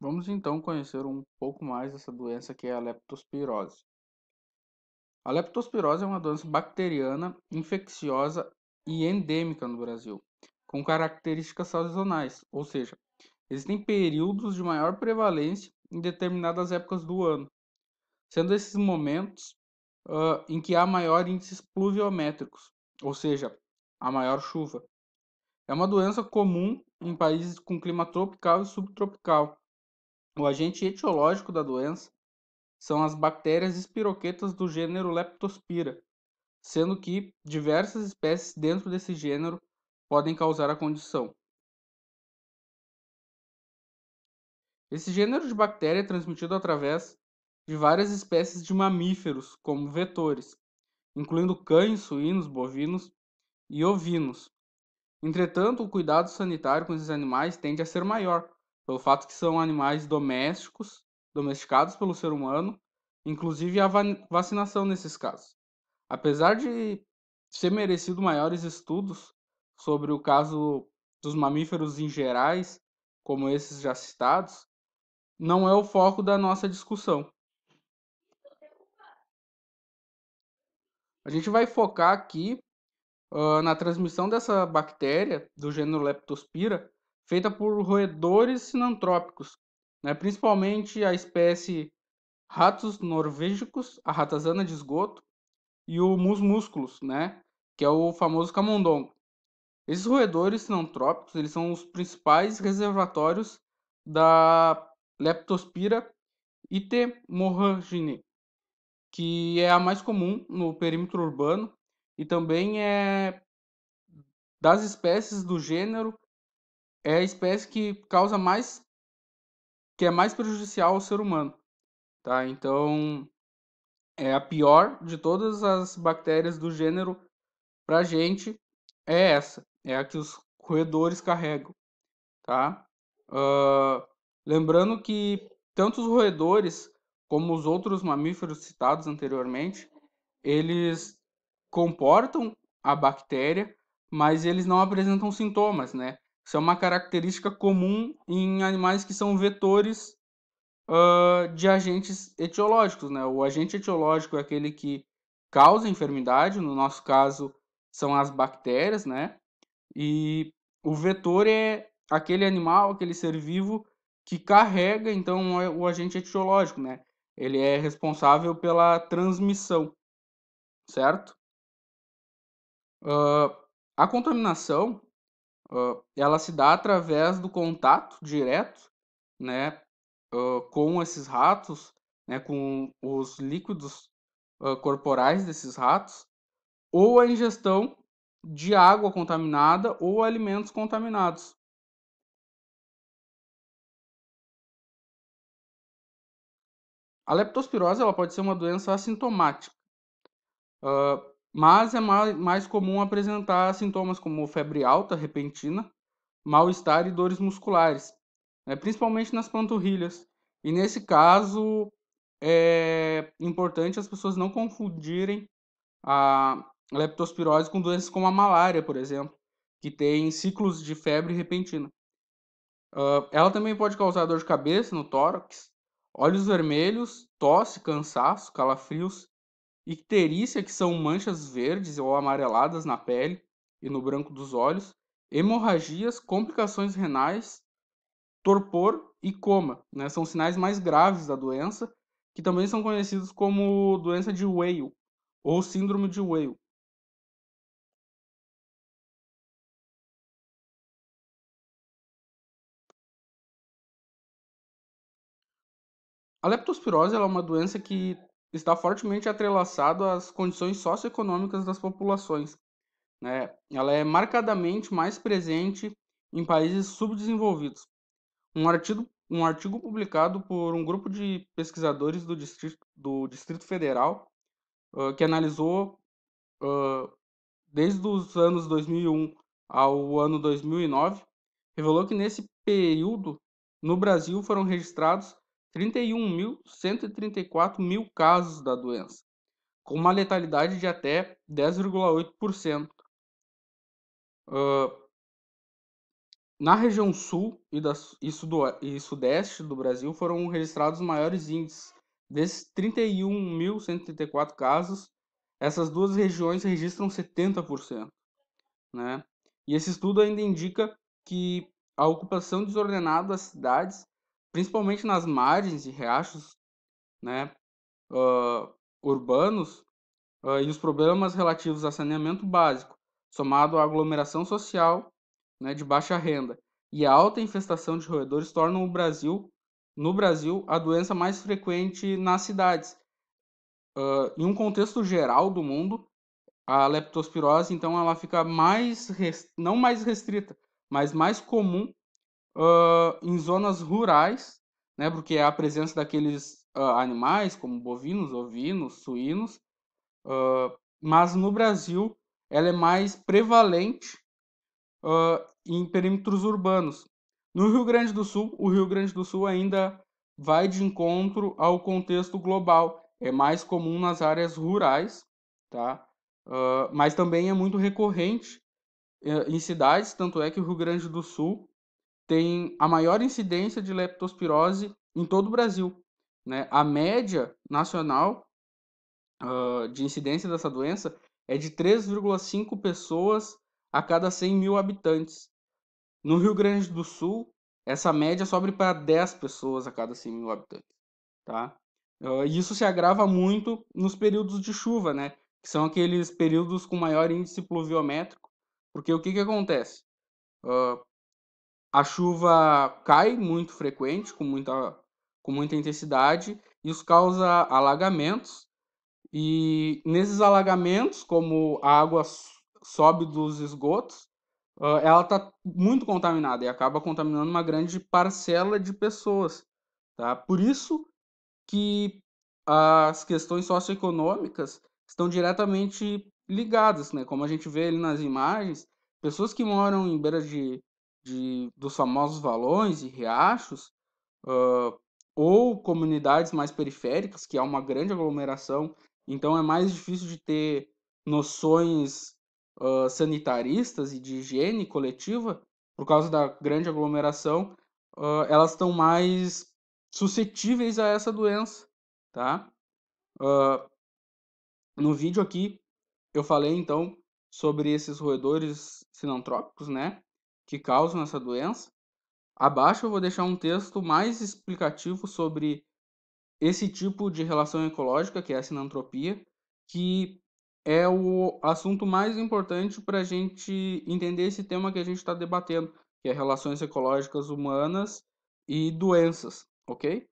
Vamos então conhecer um pouco mais essa doença que é a leptospirose. A leptospirose é uma doença bacteriana, infecciosa e endêmica no Brasil, com características sazonais, ou seja, existem períodos de maior prevalência em determinadas épocas do ano, sendo esses momentos em que há maior índices pluviométricos, ou seja, a maior chuva. É uma doença comum em países com clima tropical e subtropical. O agente etiológico da doença são as bactérias espiroquetas do gênero Leptospira, sendo que diversas espécies dentro desse gênero podem causar a condição. Esse gênero de bactéria é transmitido através de várias espécies de mamíferos como vetores, incluindo cães, suínos, bovinos e ovinos. Entretanto, o cuidado sanitário com esses animais tende a ser maior, pelo fato que são animais domésticos, domesticados pelo ser humano, inclusive a vacinação nesses casos. Apesar de ser merecido maiores estudos sobre o caso dos mamíferos em gerais, como esses já citados, não é o foco da nossa discussão. A gente vai focar aqui na transmissão dessa bactéria do gênero Leptospira, feita por roedores sinantrópicos, né? Principalmente a espécie Ratos norvegicus, a ratazana de esgoto e o Mus musculus, né? Que é o famoso camundongo. Esses roedores sinantrópicos, eles são os principais reservatórios da Leptospira itemorraginae, que é a mais comum no perímetro urbano e também é das espécies do gênero, é a espécie que causa mais, que é mais prejudicial ao ser humano, tá? Então, é a pior de todas as bactérias do gênero pra gente é essa, é a que os roedores carregam, tá? Ah, lembrando que tanto os roedores como os outros mamíferos citados anteriormente, eles comportam a bactéria, mas eles não apresentam sintomas, né? Isso é uma característica comum em animais que são vetores de agentes etiológicos, né? O agente etiológico é aquele que causa a enfermidade, no nosso caso são as bactérias, né? E o vetor é aquele animal, aquele ser vivo que carrega, então, o agente etiológico, né? Ele é responsável pela transmissão, certo? Ah, a contaminação, ela se dá através do contato direto, né, com esses ratos, né, com os líquidos corporais desses ratos, ou a ingestão de água contaminada ou alimentos contaminados. A leptospirose ela pode ser uma doença assintomática, mas é mais comum apresentar sintomas como febre alta repentina, mal-estar e dores musculares, né, principalmente nas panturrilhas. E nesse caso, é importante as pessoas não confundirem a leptospirose com doenças como a malária, por exemplo, que tem ciclos de febre repentina. Ela também pode causar dor de cabeça no tórax, olhos vermelhos, tosse, cansaço, calafrios, icterícia, que são manchas verdes ou amareladas na pele e no branco dos olhos, hemorragias, complicações renais, torpor e coma, né? São sinais mais graves da doença, que também são conhecidos como doença de Weil ou síndrome de Weil. A leptospirose ela é uma doença que está fortemente atrelaçada às condições socioeconômicas das populações, né? Ela é marcadamente mais presente em países subdesenvolvidos. Um artigo publicado por um grupo de pesquisadores do Distrito Federal, que analisou desde os anos 2001 ao ano 2009, revelou que nesse período, no Brasil, foram registrados 31.134 mil casos da doença, com uma letalidade de até 10,8%. Na região sul e sudeste do Brasil foram registrados os maiores índices. Desses 31.134 casos, essas duas regiões registram 70%, né? E esse estudo ainda indica que a ocupação desordenada das cidades, principalmente nas margens e riachos, né, urbanos, e os problemas relativos a saneamento básico, somado à aglomeração social, né, de baixa renda e a alta infestação de roedores tornam no Brasil, a doença mais frequente nas cidades. Em um contexto geral do mundo, a leptospirose, então, ela fica não mais restrita, mas mais comum em zonas rurais, né, porque é a presença daqueles animais, como bovinos, ovinos, suínos, mas no Brasil ela é mais prevalente em perímetros urbanos. No Rio Grande do Sul, o Rio Grande do Sul ainda vai de encontro ao contexto global. É mais comum nas áreas rurais, tá? Mas também é muito recorrente em cidades, tanto é que o Rio Grande do Sul tem a maior incidência de leptospirose em todo o Brasil, né? A média nacional de incidência dessa doença é de 3,5 pessoas a cada 100 mil habitantes. No Rio Grande do Sul, essa média sobe para 10 pessoas a cada 100 mil habitantes, tá? E isso se agrava muito nos períodos de chuva, né? Que são aqueles períodos com maior índice pluviométrico, porque o que que acontece? A chuva cai muito frequente, com muita intensidade, e isso causa alagamentos, e nesses alagamentos, como a água sobe dos esgotos, ela está muito contaminada e acaba contaminando uma grande parcela de pessoas, tá? Por isso que as questões socioeconômicas estão diretamente ligadas, né? Como a gente vê ali nas imagens, pessoas que moram em beira dos famosos valões e riachos, ah, ou comunidades mais periféricas, que há uma grande aglomeração, então é mais difícil de ter noções sanitaristas e de higiene coletiva, por causa da grande aglomeração, elas estão mais suscetíveis a essa doença, tá? No vídeo aqui eu falei então sobre esses roedores sinantrópicos, né, que causam essa doença. Abaixo eu vou deixar um texto mais explicativo sobre esse tipo de relação ecológica, que é a sinantropia, que é o assunto mais importante para a gente entender esse tema que a gente está debatendo, que é relações ecológicas humanas e doenças, ok?